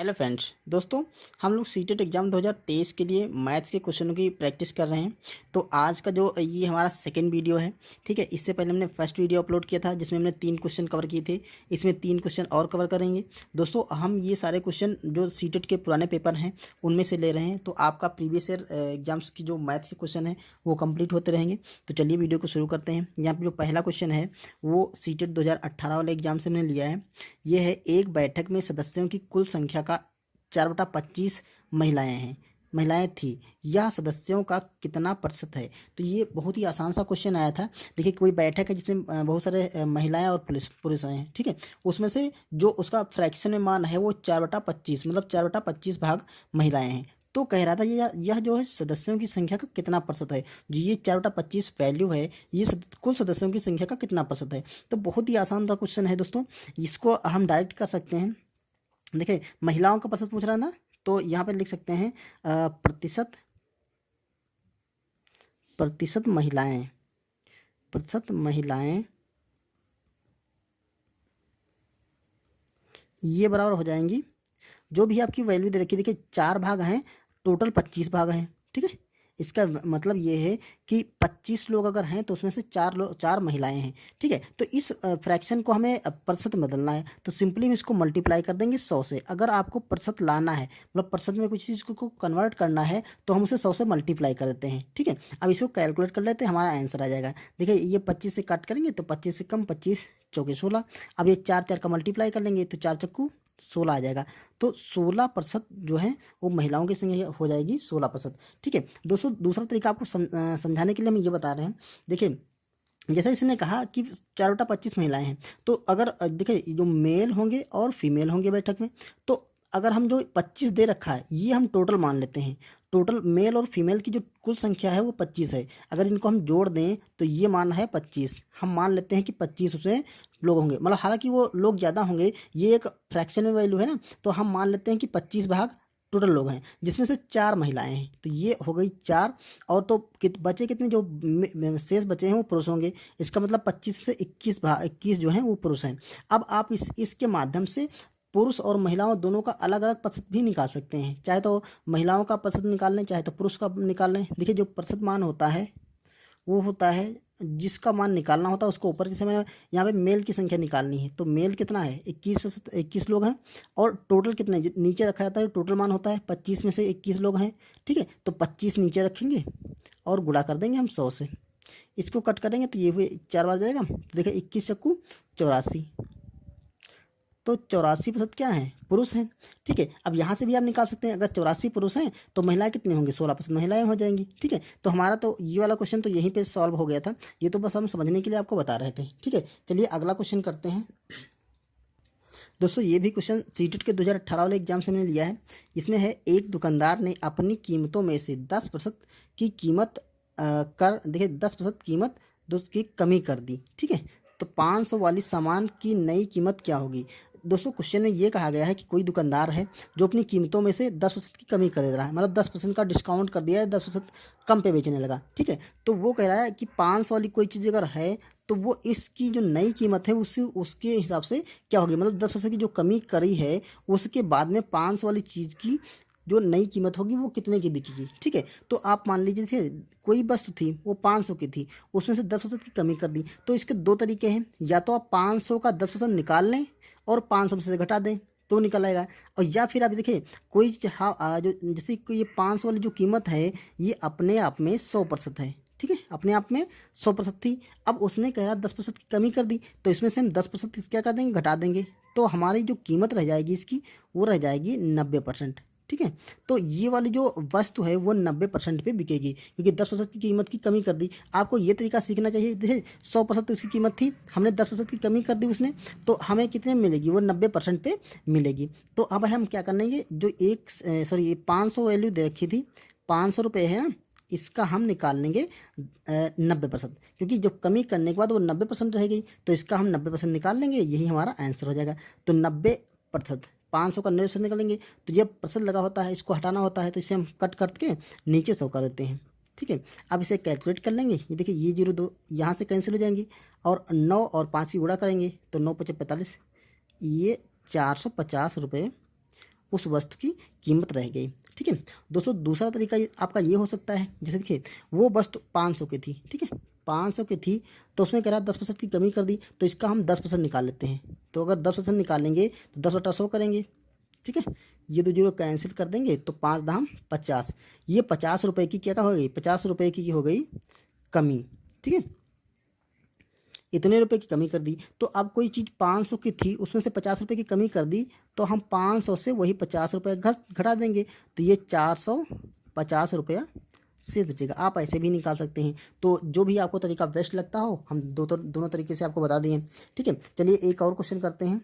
Hello friends दोस्तों, हम लोग सीटेट एग्ज़ाम 2023 के लिए मैथ्स के क्वेश्चनों की प्रैक्टिस कर रहे हैं। तो आज का जो ये हमारा सेकंड वीडियो है, ठीक है। इससे पहले हमने फर्स्ट वीडियो अपलोड किया था जिसमें हमने 3 क्वेश्चन कवर किए थे। इसमें 3 क्वेश्चन और कवर करेंगे। दोस्तों हम ये सारे क्वेश्चन जो सीटेट के पुराने पेपर हैं उनमें से ले रहे हैं, तो आपका प्रीवियस ईयर एग्जाम्स की जो मैथ्स के क्वेश्चन हैं वो कंप्लीट होते रहेंगे। तो चलिए वीडियो को शुरू करते हैं। यहाँ पर जो पहला क्वेश्चन है वो सीटेट 2018 वाले एग्जाम से हमने लिया है। ये है, एक बैठक में सदस्यों की कुल संख्या का 4/25 महिलाएं थी, यह सदस्यों का कितना प्रतिशत है। तो ये बहुत ही आसान सा क्वेश्चन आया था। देखिए, कोई बैठक है जिसमें बहुत सारे महिलाएं और पुरुष हैं, ठीक है। उसमें से जो उसका फ्रैक्शन में मान है वो 4/25, मतलब 4/25 भाग महिलाएं हैं। तो कह रहा था यह जो है सदस्यों की संख्या का कितना प्रतिशत है। जो ये 4/25 वैल्यू है, ये कुल सदस्यों की संख्या का कितना प्रतिशत है। तो बहुत ही आसान सा क्वेश्चन है दोस्तों, इसको हम डायरेक्ट कर सकते हैं। देखिए, महिलाओं का प्रतिशत पूछ रहा है ना, तो यहाँ पे लिख सकते हैं प्रतिशत महिलाएं ये बराबर हो जाएंगी, जो भी आपकी वैल्यू दे रखी है। देखिए 4 भाग हैं, टोटल 25 भाग हैं, ठीक है। इसका मतलब ये है कि 25 लोग अगर हैं तो उसमें से 4 महिलाएं हैं, ठीक है। तो इस फ्रैक्शन को हमें प्रतिशत में बदलना है, तो सिंपली हम इसको मल्टीप्लाई कर देंगे 100 से। अगर आपको प्रतिशत लाना है, मतलब प्रतिशत में कुछ चीज़ को कन्वर्ट करना है, तो हम उसे 100 से मल्टीप्लाई कर देते हैं, ठीक है। अब इसको कैलकुलेट कर लेते हैं, हमारा आंसर आ जाएगा। देखिए, ये 25 से काट करेंगे तो 25 से कम 25 चौके 16। अब ये 4 का मल्टीप्लाई कर लेंगे तो 4 चक्कू 16 आ जाएगा। तो 16% जो है वो महिलाओं की संख्या हो जाएगी 16%, ठीक है। दोस्तों दूसरा तरीका आपको समझाने के लिए हम ये बता रहे हैं। देखिए, जैसे इसने कहा कि 4/25 महिलाएं हैं, तो अगर देखिए जो मेल होंगे और फीमेल होंगे बैठक में, तो अगर हम जो 25 दे रखा है ये हम टोटल मान लेते हैं। टोटल मेल और फीमेल की जो कुल संख्या है वो 25 है। अगर इनको हम जोड़ दें तो ये मान है 25। हम मान लेते हैं कि 25 उसमें लोग होंगे, मतलब हालांकि वो लोग ज़्यादा होंगे, ये एक फ्रैक्शन में वैल्यू है ना, तो हम मान लेते हैं कि 25 भाग टोटल लोग हैं, जिसमें से 4 महिलाएं हैं। तो ये हो गई 4, और तो बचे कितने, जो शेष बचे हैं वो पुरुष होंगे। इसका मतलब 25 से 21 जो हैं वो पुरुष हैं। अब आप इसके माध्यम से पुरुष और महिलाओं दोनों का अलग अलग प्रतिशत भी निकाल सकते हैं। चाहे तो महिलाओं का प्रतिशत निकाल लें, चाहे तो पुरुष का निकाल लें। देखिए, जो प्रतिशत मान होता है वो होता है, जिसका मान निकालना होता है उसको ऊपर, जैसे मैंने यहाँ पे मेल की संख्या निकालनी है, तो मेल कितना है 21%, 21 लोग हैं। और टोटल कितने नीचे रखा जाता है, टोटल मान होता है 25 में से 21 लोग हैं, ठीक है। तो 25 नीचे रखेंगे और गुणा कर देंगे हम 100 से। इसको कट करेंगे तो ये हुए 4 बार जाएगा। तो देखिए 21 चक्कू 84, तो 84% क्या है, पुरुष हैं, ठीक है। अब यहाँ से भी आप निकाल सकते हैं, अगर 84 पुरुष हैं तो महिलाएं कितनी होंगी, 16% महिलाएं हो जाएंगी, ठीक है। तो हमारा तो ये वाला क्वेश्चन तो यहीं पे सॉल्व हो गया था। ये तो बस हम समझने के लिए आपको बता रहे थे, ठीक है। चलिए अगला क्वेश्चन करते हैं। दोस्तों ये भी क्वेश्चन सीटेट के 2018 वाले एग्जाम से मैंने लिया है। इसमें है, एक दुकानदार ने अपनी कीमतों में से 10% की कीमत देखिए 10% कीमत दोस्त की कमी कर दी, ठीक है। तो 500 वाली सामान की नई कीमत क्या होगी। दोस्तों क्वेश्चन में ये कहा गया है कि कोई दुकानदार है जो अपनी कीमतों में से 10% की कमी कर दे रहा है, मतलब 10% का डिस्काउंट कर दिया है, 10% कम पे बेचने लगा, ठीक है। तो वो कह रहा है कि 500 वाली कोई चीज़ अगर है तो वो इसकी जो नई कीमत है उसके हिसाब से क्या होगी, मतलब 10% की जो कमी करी है उसके बाद में 500 वाली चीज़ की जो नई कीमत होगी वो कितने की बिकेगी, ठीक है। तो आप मान लीजिए थे कोई वस्तु थी वो 500 की थी, उसमें से 10% की कमी कर दी। तो इसके 2 तरीके हैं, या तो आप 500 का 10% निकाल लें और 500 में से घटा दें तो निकल आएगा। और या फिर आप देखिए कोई जो जैसे कि ये 500 वाली जो कीमत है ये अपने आप में 100% है, ठीक है, अपने आप में 100% थी। अब उसने कह रहा 10% की कमी कर दी, तो इसमें से हम 10% क्या कर देंगे, घटा देंगे। तो हमारी जो कीमत रह जाएगी इसकी वो रह जाएगी 90%, ठीक है। तो ये वाली जो वस्तु है वो 90% पे बिकेगी, क्योंकि 10% की कीमत की कमी कर दी। आपको ये तरीका सीखना चाहिए। देखिए 100% तो उसकी कीमत थी, हमने 10% की कमी कर दी उसने, तो हमें कितने मिलेगी, वो 90% पे मिलेगी। तो अब हम क्या करेंगे, जो ये 500 वैल्यू दे रखी थी, 500 रुपये है ना, इसका हम निकाल लेंगे 90%, क्योंकि जो कमी करने के बाद वो 90% रहेगी, तो इसका हम 90% निकाल लेंगे, यही हमारा आंसर हो जाएगा। तो 90%, 500 का 90% निकालेंगे, तो जब प्रतिशत लगा होता है इसको हटाना होता है, तो इसे हम कट करके नीचे 100 कर देते हैं, ठीक है। अब इसे कैलकुलेट कर लेंगे। ये देखिए ये 0 यहाँ से कैंसिल हो जाएंगी, और 9 और 5 की गुणा करेंगे तो 9 × 45, ये 450 रुपये उस वस्तु की कीमत रह गई। ठीक है दोस्तों, दूसरा तरीका आपका ये हो सकता है, जैसे देखिए वो वस्तु 500 की थी, ठीक है 500 की थी, तो उसमें कह रहा 10% की कमी कर दी, तो इसका हम 10% निकाल लेते हैं। तो अगर 10% निकालेंगे तो 10/100 करेंगे, ठीक है, ये दो जीरो कैंसिल कर देंगे, तो 5 दाम 50, ये 50 रुपये की क्या हो गई, 50 रुपये की हो गई कमी। ठीक है, इतने रुपए की कमी कर दी। तो अब कोई चीज़ 500 की थी, उसमें से 50 रुपये की कमी कर दी, तो हम 500 से वही 50 रुपये घटा देंगे, तो ये 450 रुपया शेष बचेगा। आप ऐसे भी निकाल सकते हैं, तो जो भी आपको तरीका बेस्ट लगता हो, हम दोनों तरीके से आपको बता दिए। ठीक है, चलिए एक और क्वेश्चन करते हैं।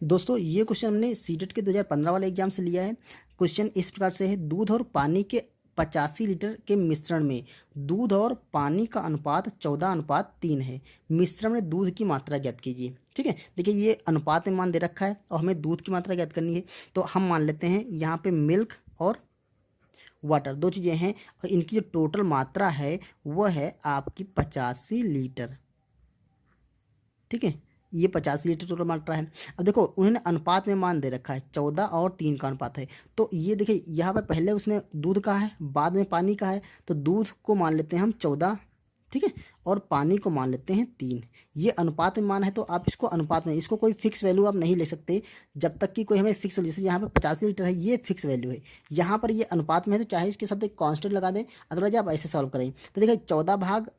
दोस्तों ये क्वेश्चन हमने सीटेट के 2015 वाले एग्जाम से लिया है। क्वेश्चन इस प्रकार से है, दूध और पानी के 85 लीटर के मिश्रण में दूध और पानी का अनुपात 14:3 है। मिश्रण में दूध की मात्रा ज्ञात कीजिए। ठीक है, देखिए ये अनुपात में मान दे रखा है और हमें दूध की मात्रा ज्ञात करनी है, तो हम मान लेते हैं यहाँ पे मिल्क और वाटर दो चीज़ें हैं, और इनकी जो टोटल मात्रा है वह है आपकी 85 लीटर। ठीक है, ये 85 लीटर टोटल मात्रा है। अब देखो उन्होंने अनुपात में मान दे रखा है 14 और 3 का अनुपात है, तो ये देखिए यहाँ पर पहले उसने दूध का है, बाद में पानी का है, तो दूध को मान लेते हैं हम 14, ठीक है, और पानी को मान लेते हैं 3। ये अनुपात में मान है, तो आप इसको अनुपात में, इसको कोई फिक्स वैल्यू आप नहीं ले सकते जब तक कि कोई हमें फिक्स, जैसे यहाँ पर 85 लीटर है, ये फिक्स वैल्यू है, यहाँ पर ये अनुपात में है, तो चाहे इसके साथ एक कांस्टेंट लगा दें, अदरवाइज आप ऐसे सॉल्व करें। तो देखिए 14 भाग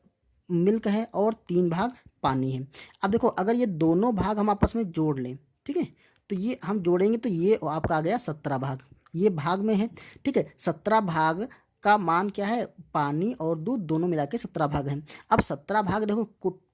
मिल्क है और 3 भाग पानी है। अब देखो अगर ये दोनों भाग हम आपस में जोड़ लें, ठीक है, तो ये हम जोड़ेंगे तो ये आपका आ गया 17 भाग, ये भाग में है। ठीक है, 17 भाग का मान क्या है, पानी और दूध दोनों मिला के 17 भाग हैं। अब 17 भाग देखो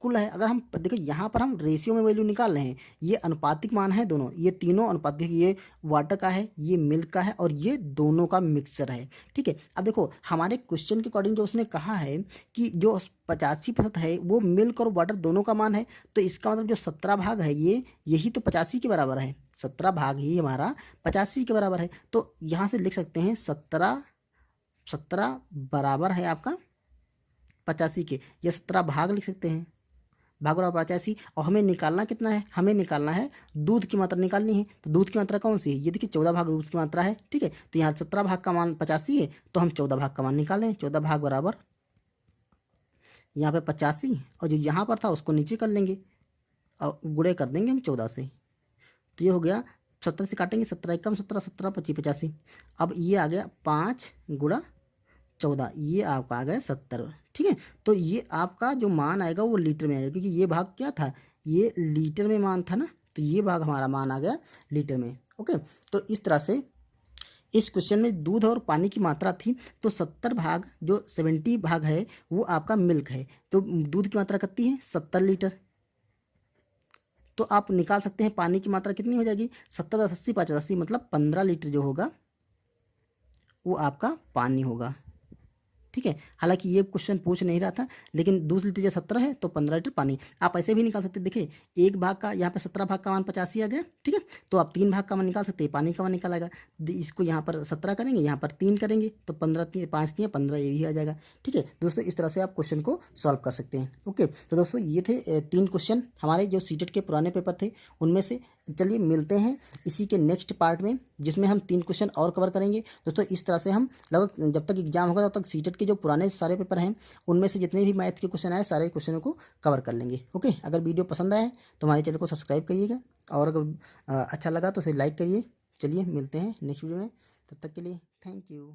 कुल है, अगर हम देखो यहाँ पर हम रेशियो में वैल्यू निकाल रहे हैं, ये अनुपातिक मान है दोनों, ये तीनों अनुपातिक, ये वाटर का है, ये मिल्क का है, और ये दोनों का मिक्सचर है। ठीक है, अब देखो हमारे क्वेश्चन के अकॉर्डिंग जो उसने कहा है कि जो 85% है वो मिल्क और वाटर दोनों का मान है, तो इसका मतलब जो 17 भाग है ये यही तो 85 के बराबर है, 17 भाग ही हमारा 85 के बराबर है। तो यहाँ से लिख सकते हैं 17 बराबर है आपका 85 के, या 17 भाग लिख सकते हैं, भाग बराबर 85। और हमें निकालना कितना है, हमें निकालना है दूध की मात्रा निकालनी है। तो दूध की मात्रा कौन सी है, ये देखिए 14 भाग दूध की मात्रा है। ठीक है, तो यहाँ 17 भाग का मान 85 है, तो हम 14 भाग का मान निकालें। 14 भाग बराबर यहाँ पे 85, और जो यहाँ पर था उसको नीचे कर लेंगे और गुणे कर देंगे हम 14 से, तो ये हो गया 70 से काटेंगे, 17 एकम 17, 17 25 85। अब ये आ गया 5 गुणा 14, ये आपका आ गया 70। ठीक है, तो ये आपका जो मान आएगा वो लीटर में आएगा, क्योंकि ये भाग क्या था, ये लीटर में मान था ना, तो ये भाग हमारा मान आ गया लीटर में। ओके, तो इस तरह से इस क्वेश्चन में दूध और पानी की मात्रा थी, तो 70 भाग जो 70 भाग है वो आपका मिल्क है, तो दूध की मात्रा कितनी है 70 लीटर। तो आप निकाल सकते हैं पानी की मात्रा कितनी हो जाएगी, 70 + 80 = 85, मतलब 15 लीटर जो होगा वो आपका पानी होगा। ठीक है, हालांकि ये क्वेश्चन पूछ नहीं रहा था, लेकिन दूध लीटर जो 17 है तो 15 लीटर पानी। आप ऐसे भी निकाल सकते हैं, देखिए एक भाग का यहाँ पे 17 भाग का मान 85 आ गया। ठीक है, तो आप 3 भाग का मान निकाल सकते हैं, पानी का मान निकालेगा, इसको यहाँ पर 17 करेंगे, यहाँ पर 3 करेंगे, तो 15 5 3 15, ये भी आ जाएगा। ठीक है दोस्तों, इस तरह से आप क्वेश्चन को सॉल्व कर सकते हैं। ओके, तो दोस्तों ये थे 3 क्वेश्चन हमारे जो सीटेट के पुराने पेपर थे उनमें से। चलिए मिलते हैं इसी के नेक्स्ट पार्ट में, जिसमें हम 3 क्वेश्चन और कवर करेंगे। दोस्तों इस तरह से हम लगभग जब तक एग्जाम होगा तब तक सीटेट के जो पुराने सारे पेपर हैं उनमें से जितने भी मैथ के क्वेश्चन आए सारे क्वेश्चनों को कवर कर लेंगे। ओके, अगर वीडियो पसंद आए तो हमारे चैनल को सब्सक्राइब करिएगा, और अगर अच्छा लगा तो उसे लाइक करिए। चलिए मिलते हैं नेक्स्ट वीडियो में, तब तक के लिए थैंक यू।